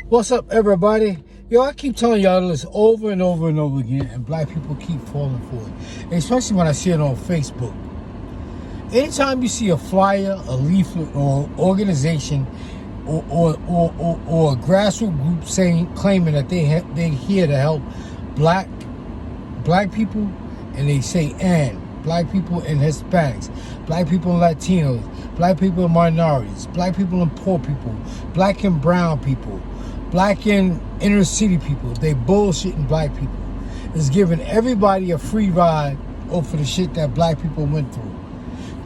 What's up, everybody? Yo, I keep telling y'all this over and over and over again, and black people keep falling for it. And especially when I see it on Facebook. Anytime you see a flyer, a leaflet, or organization, or a grassroots group claiming that they're here to help black people, and they say black people and Hispanics, black people and Latinos, black people and minorities, black people and poor people, black and brown people, black and inner city people. They bullshitting black people. It's giving everybody a free ride over the shit that black people went through.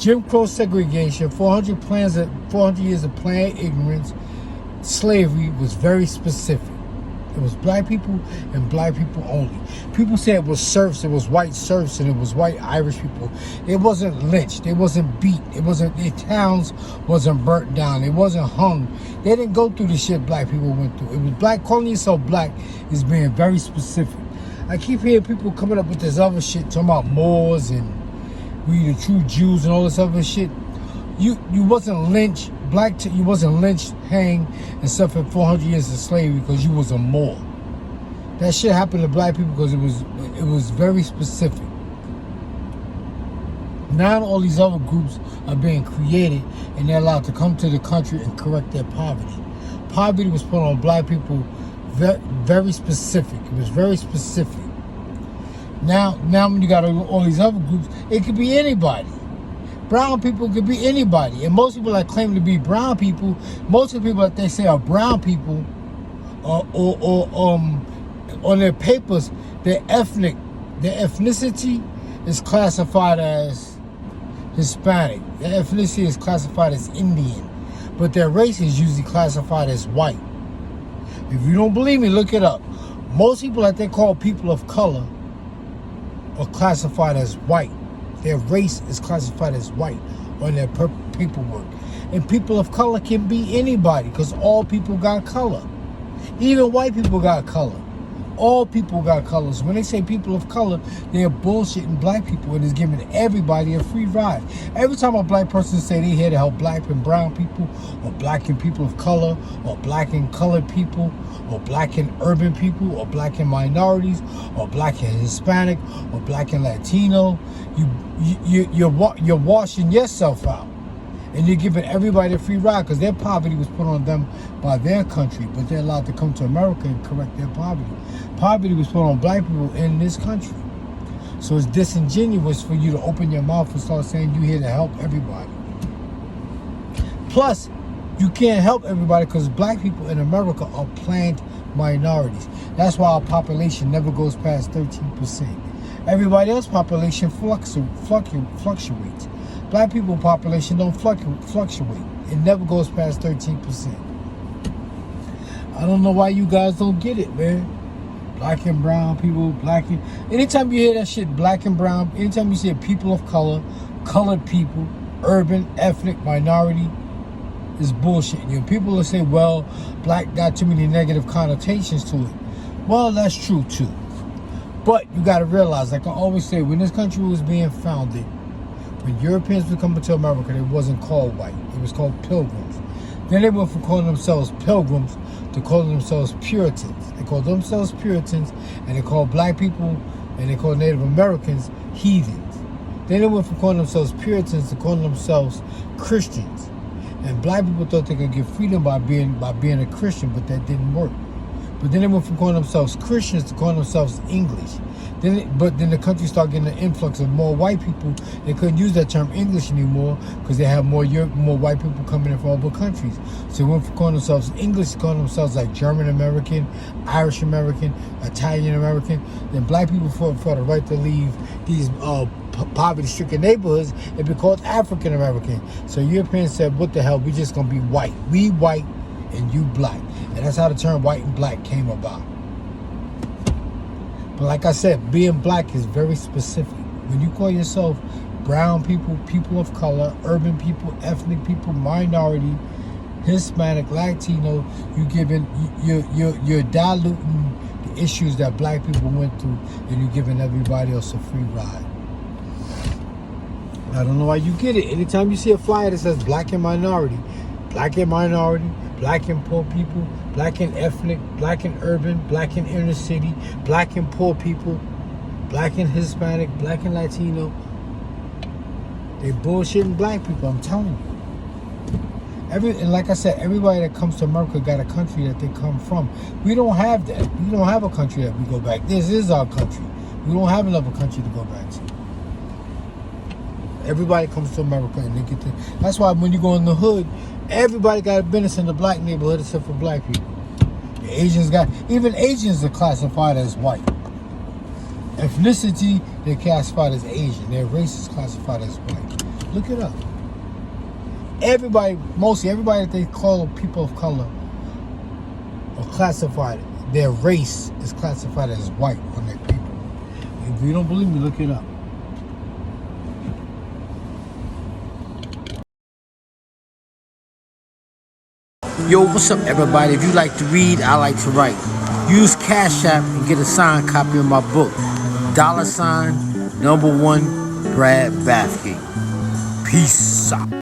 Jim Crow segregation, 400 years of planned ignorance, slavery was very specific. It was black people and black people only. People say it was serfs, it was white serfs, and it was white Irish people. It wasn't lynched, it wasn't beat, their towns wasn't burnt down, it wasn't hung. They didn't go through the shit black people went through. It was black. Calling yourself black is being very specific. I keep hearing people coming up with this other shit, talking about Moors and we the true Jews and all this other shit. You wasn't lynched, you wasn't lynched, hanged, and suffered 400 years of slavery because you was a Moor. That shit happened to black people because it was very specific. Now all these other groups are being created and they're allowed to come to the country and correct their poverty. Poverty was put on black people very specific. It was very specific. Now when you got all these other groups, it could be anybody. Brown people could be anybody. And most people that claim to be brown people, most of the people that they say are brown people, or on their papers, their ethnicity is classified as Hispanic. Their ethnicity is classified as Indian. But their race is usually classified as white. If you don't believe me, look it up. Most people that they call people of color are classified as white. Their race is classified as white on their paperwork. And people of color can be anybody because all people got color. Even white people got color. All people got colors. When they say people of color, they're bullshitting black people and is giving everybody a free ride. Every time a black person say they here to help black and brown people, or black and people of color, or black and colored people, or black and urban people, or black and minorities, or black and Hispanic, or black and Latino, you're washing yourself out. And you're giving everybody a free ride because their poverty was put on them by their country, but they're allowed to come to America and correct their poverty. Poverty was put on black people in this country. So it's disingenuous for you to open your mouth and start saying you're here to help everybody. Plus, you can't help everybody because black people in America are planned minorities. That's why our population never goes past 13%. Everybody else's population fluctuates. Black people population don't fluctuate. It never goes past 13%. I don't know why you guys don't get it, man. Black and brown people, anytime you hear that shit, black and brown, anytime you say people of color, colored people, urban, ethnic, minority, is bullshit. People will say, well, black got too many negative connotations to it. Well, that's true too. But you gotta realize, like I always say, when this country was being founded, when Europeans were coming to America, it wasn't called white. It was called pilgrims. Then they went from calling themselves pilgrims to calling themselves Puritans. They called themselves Puritans, and they called black people, and they called Native Americans heathens. Then they went from calling themselves Puritans to calling themselves Christians. And black people thought they could get freedom by being a Christian, but that didn't work. But then they went from calling themselves Christians to calling themselves English. But then the country started getting an influx of more white people. They couldn't use that term English anymore because they have more white people coming in from other countries. So they went from calling themselves English to calling themselves like German American, Irish American, Italian American. Then black people fought for the right to leave these poverty-stricken neighborhoods and be called African American. So Europeans said, what the hell, we just gonna be white. We white and you black. And that's how the term white and black came about. But like I said, being black is very specific. When you call yourself brown people, people of color, urban people, ethnic people, minority, Hispanic, Latino, you're diluting the issues that black people went through, and you're giving everybody else a free ride. I don't know why you get it. Anytime you see a flyer that says black and minority, black and poor people, black and ethnic, black and urban, black and inner city, black and poor people, black and Hispanic, black and Latino. They bullshitting black people, I'm telling you. And like I said, everybody that comes to America got a country that they come from. We don't have that. We don't have a country that we go back. This is our country. We don't have another country to go back to. Everybody comes to America and they get to. That's why when you go in the hood, everybody got a business in the black neighborhood except for black people. The Asians even Asians are classified as white. Ethnicity, they're classified as Asian. Their race is classified as white. Look it up. Mostly everybody that they call people of color are classified. Their race is classified as white on their paper. If you don't believe me, look it up. Yo, what's up, everybody? If you like to read, I like to write. Use Cash App and get a signed copy of my book. $1 Brad Bathgate. Peace out.